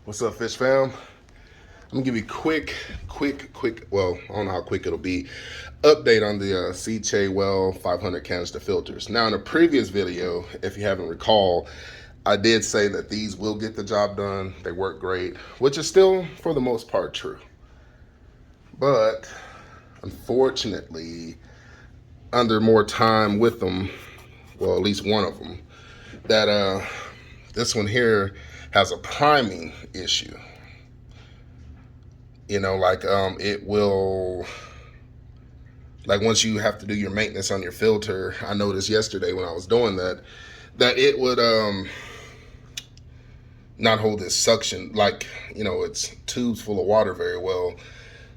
What's up, Fish Fam? I'm gonna give you quick, well, I don't know how quick it'll be, update on the sicce Well 500 canister filters. Now, in a previous video, if you haven't recalled, I did say that these will get the job done. They work great, which is still, for the most part, true. But, unfortunately, under more time with them, well, at least one of them, that this one here has a priming issue. It will, like, once you have to do your maintenance on your filter, I noticed yesterday when I was doing that it would not hold this suction, like, it's tubes full of water very well.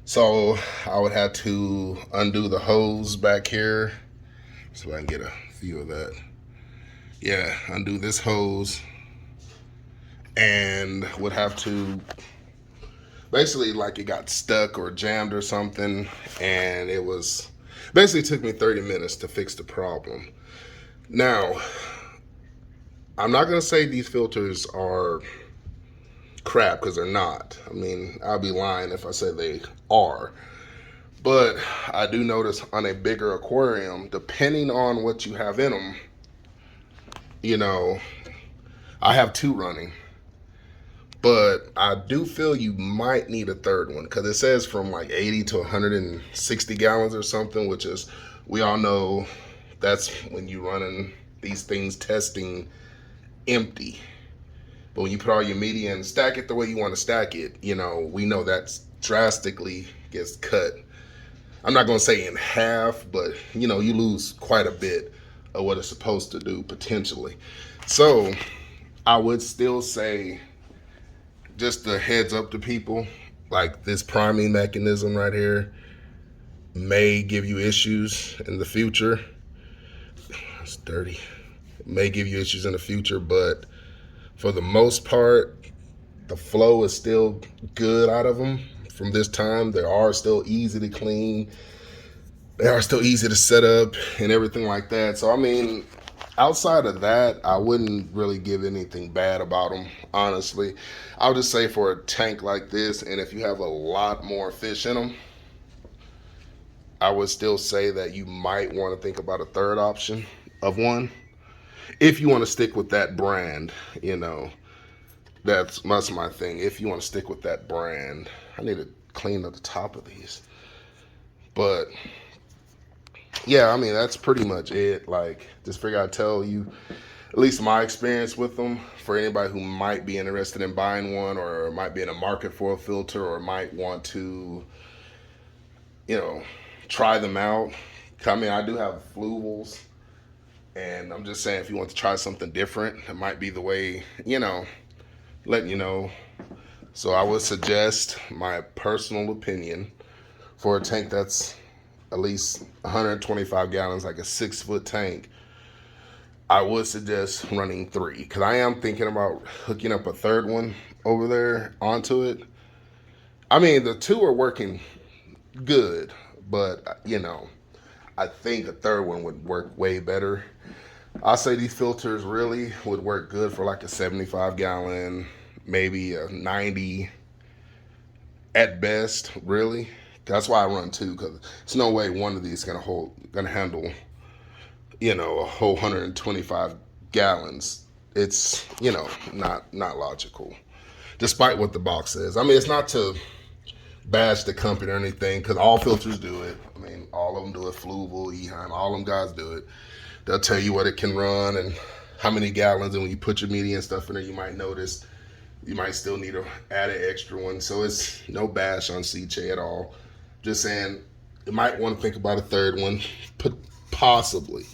So I would have to undo the hose back here, so I can get a view of that. Yeah, undo this hose, and would have to basically, like, it got stuck or jammed or something, and it was basically took me 30 minutes to fix the problem. Now, I'm not gonna say these filters are crap, because they're not. I mean, I'll be lying if I say they are. But I do notice on a bigger aquarium, depending on what you have in them, I have two running. But I do feel you might need a third one, because it says from like 80 to 160 gallons or something, which is, we all know that's when you running these things testing empty. But when you put all your media and stack it the way you want to stack it, we know that's drastically gets cut. I'm not going to say in half, but you lose quite a bit of what it's supposed to do potentially. So I would still say, just a heads up to people, like, this priming mechanism right here may give you issues in the future. It's dirty. It may give you issues in the future, but for the most part, the flow is still good out of them from this time. They are still easy to clean. They are still easy to set up and everything like that. So, I mean, outside of that, I wouldn't really give anything bad about them, honestly. I would just say, for a tank like this, and if you have a lot more fish in them, I would still say that you might want to think about a third option of one. If you want to stick with that brand, that's my thing. If you want to stick with that brand, I need to clean up the top of these. But yeah, I mean, that's pretty much it. Like, just figure I'd tell you at least my experience with them, for anybody who might be interested in buying one, or might be in a market for a filter, or might want to, try them out. I mean, I do have fluvels, and I'm just saying, if you want to try something different, it might be the way, letting you know. So I would suggest, my personal opinion, for a tank that's at least 125 gallons, like a 6-foot tank, I would suggest running 3, because I am thinking about hooking up a third one over there onto it. I mean, the 2 are working good, but I think a third one would work way better. I say these filters really would work good for like a 75 gallon, maybe a 90 at best, really. That's why I run 2, because there's no way one of these gonna handle, a whole 125 gallons. It's, not logical, despite what the box says. I mean, it's not to bash the company or anything, because all filters do it. I mean, all of them do it. Fluval, Eheim, all them guys do it. They'll tell you what it can run and how many gallons, and when you put your media and stuff in there, you might notice you might still need to add an extra one. So it's no bash on sicce at all. Just saying, you might want to think about a third one, possibly.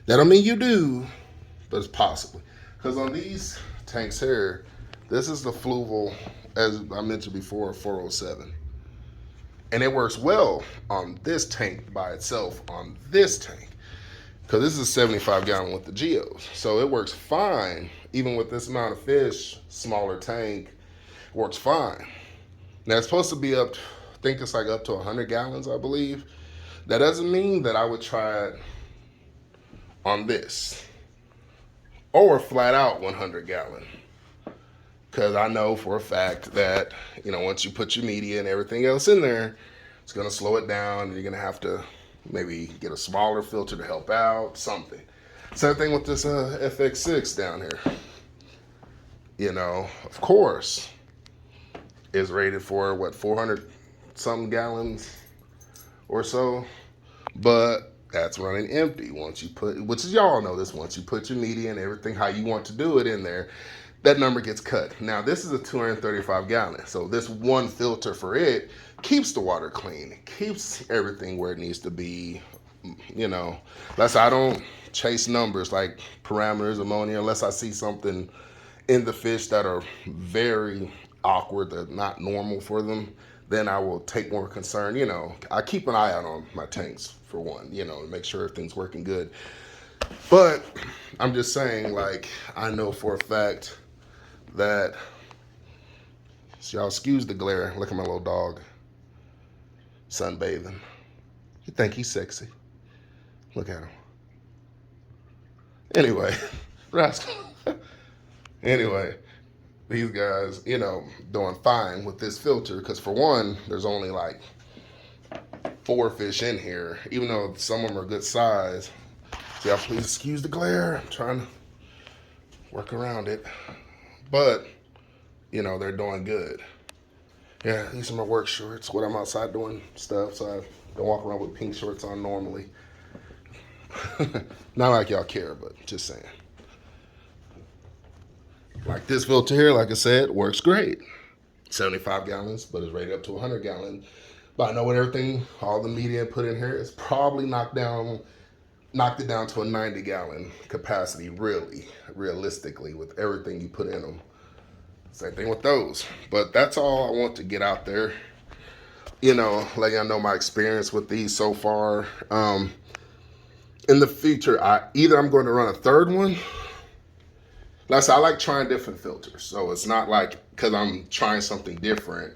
That don't mean you do, but it's possibly. Because on these tanks here, this is the Fluval, as I mentioned before, 407. And it works well on this tank by itself, on this tank. Because this is a 75 gallon with the Geos. So it works fine, even with this amount of fish, smaller tank, works fine. Now, it's supposed to be up, I think it's like up to 100 gallons, I believe. That doesn't mean that I would try it on this, or flat out 100 gallon. because I know for a fact that, you know, once you put your media and everything else in there, it's going to slow it down. And you're going to have to maybe get a smaller filter to help out, something. Same thing with this FX6 down here. You know, of course, it's rated for what, 400 something gallons or so, but that's running empty. Once you put, which is, y'all know this, once you put your media and everything how you want to do it in there, that number gets cut. Now this is a 235 gallon, so this one filter for it keeps the water clean. It keeps everything where it needs to be. You know, unless I don't chase numbers like parameters, ammonia, unless I see something in the fish that are very awkward, that not normal for them, then I will take more concern. You know, I keep an eye out on my tanks for one, you know, to make sure everything's working good. But I'm just saying, like, I know for a fact that, so y'all excuse the glare. Look at my little dog sunbathing. You think he's sexy? Look at him. Anyway, rascal. Anyway, these guys, you know, doing fine with this filter because for one, there's only like 4 fish in here, even though some of them are good size. So y'all please excuse the glare. I'm trying to work around it. But, you know, they're doing good. Yeah, these are my work shorts when I'm outside doing stuff, so I don't walk around with pink shorts on normally. Not like y'all care, but just saying. Like this filter here, like I said, works great. 75 gallons, but it's rated up to 100 gallons. But I know with everything, all the media put in here, it's probably knocked it down to a 90 gallon capacity, really, realistically, with everything you put in them. Same thing with those. But that's all I want to get out there. You know, let y'all know my experience with these so far. In the future, I'm going to run a third one. Like I said, I like trying different filters. So it's not like, because I'm trying something different,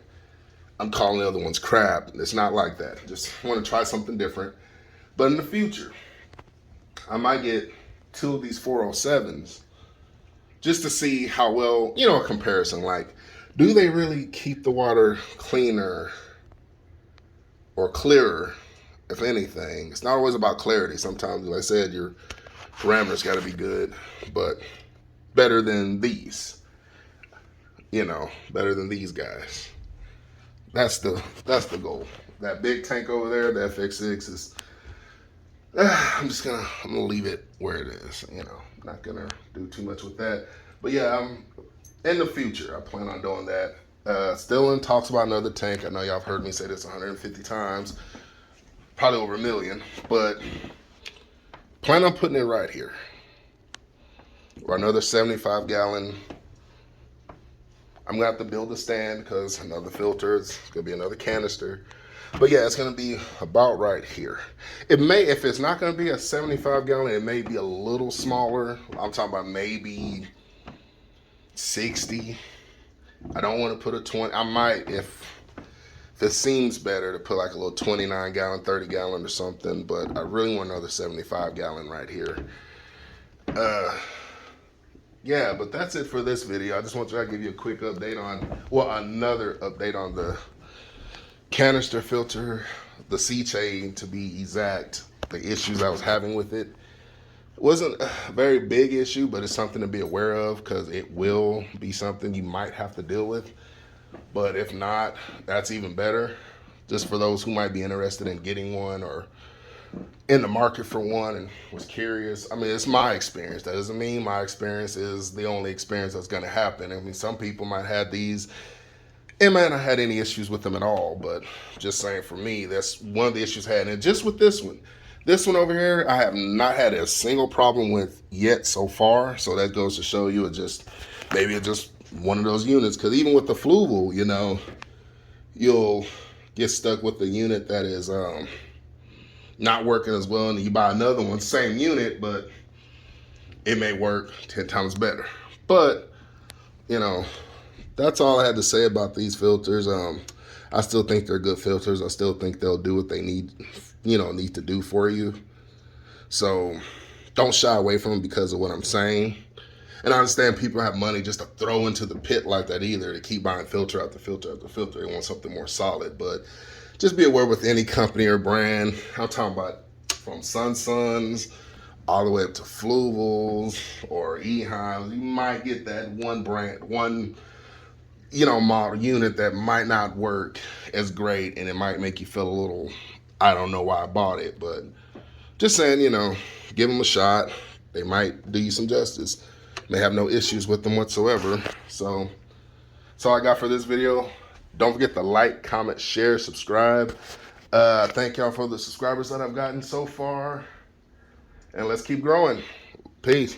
I'm calling the other ones crap. It's not like that. Just want to try something different. But in the future, I might get 2 of these 407s just to see how well, you know, a comparison. Like, do they really keep the water cleaner or clearer, if anything? It's not always about clarity. Sometimes, like I said, your parameters got to be good, but better than these. You know, better than these guys. That's the goal. That big tank over there, the FX6 is. I'm gonna leave it where it is. You know, not gonna do too much with that. But yeah, in the future, I plan on doing that. Still in talks about another tank. I know y'all have heard me say this 150 times, probably over 1 million. But plan on putting it right here, or another 75 gallon. I'm gonna have to build a stand because another filter. It's gonna be another canister. But yeah, it's gonna be about right here. It may, if it's not gonna be a 75 gallon, it may be a little smaller. I'm talking about maybe 60. I don't want to put a 20. I might, if it seems better, to put like a little 29 gallon, 30 gallon or something. But I really want another 75 gallon right here. Yeah, but that's it for this video. I just want to give you a quick update on, well, another update on the canister filter, the sicce to be exact, the issues I was having with it. It wasn't a very big issue, but it's something to be aware of because it will be something you might have to deal with. But if not, that's even better. Just for those who might be interested in getting one or in the market for one and was curious. I mean, it's my experience. That doesn't mean my experience is the only experience that's going to happen. I mean, some people might have these and might not had any issues with them at all, but just saying for me, that's one of the issues I had. And just with this one over here, I have not had a single problem with yet so far. So that goes to show you maybe it's just one of those units. Because even with the fluval, you know, you'll get stuck with the unit that is not working as well, and you buy another one, same unit, but it may work 10 times better. But, you know, that's all I had to say about these filters. I still think they're good filters. I still think they'll do what they need to do for you. So don't shy away from them because of what I'm saying. And I understand people have money just to throw into the pit like that either, to keep buying filter after filter after filter. They want something more solid. But just be aware with any company or brand. I'm talking about from Suns all the way up to Fluvels or Ehives. You might get that one brand, one model unit that might not work as great, and it might make you feel a little, I don't know why I bought it, but just saying, give them a shot. They might do you some justice. May have no issues with them whatsoever. So that's all I got for this video. Don't forget to like, comment, share, subscribe. Thank y'all for the subscribers that I've gotten so far. And let's keep growing. Peace.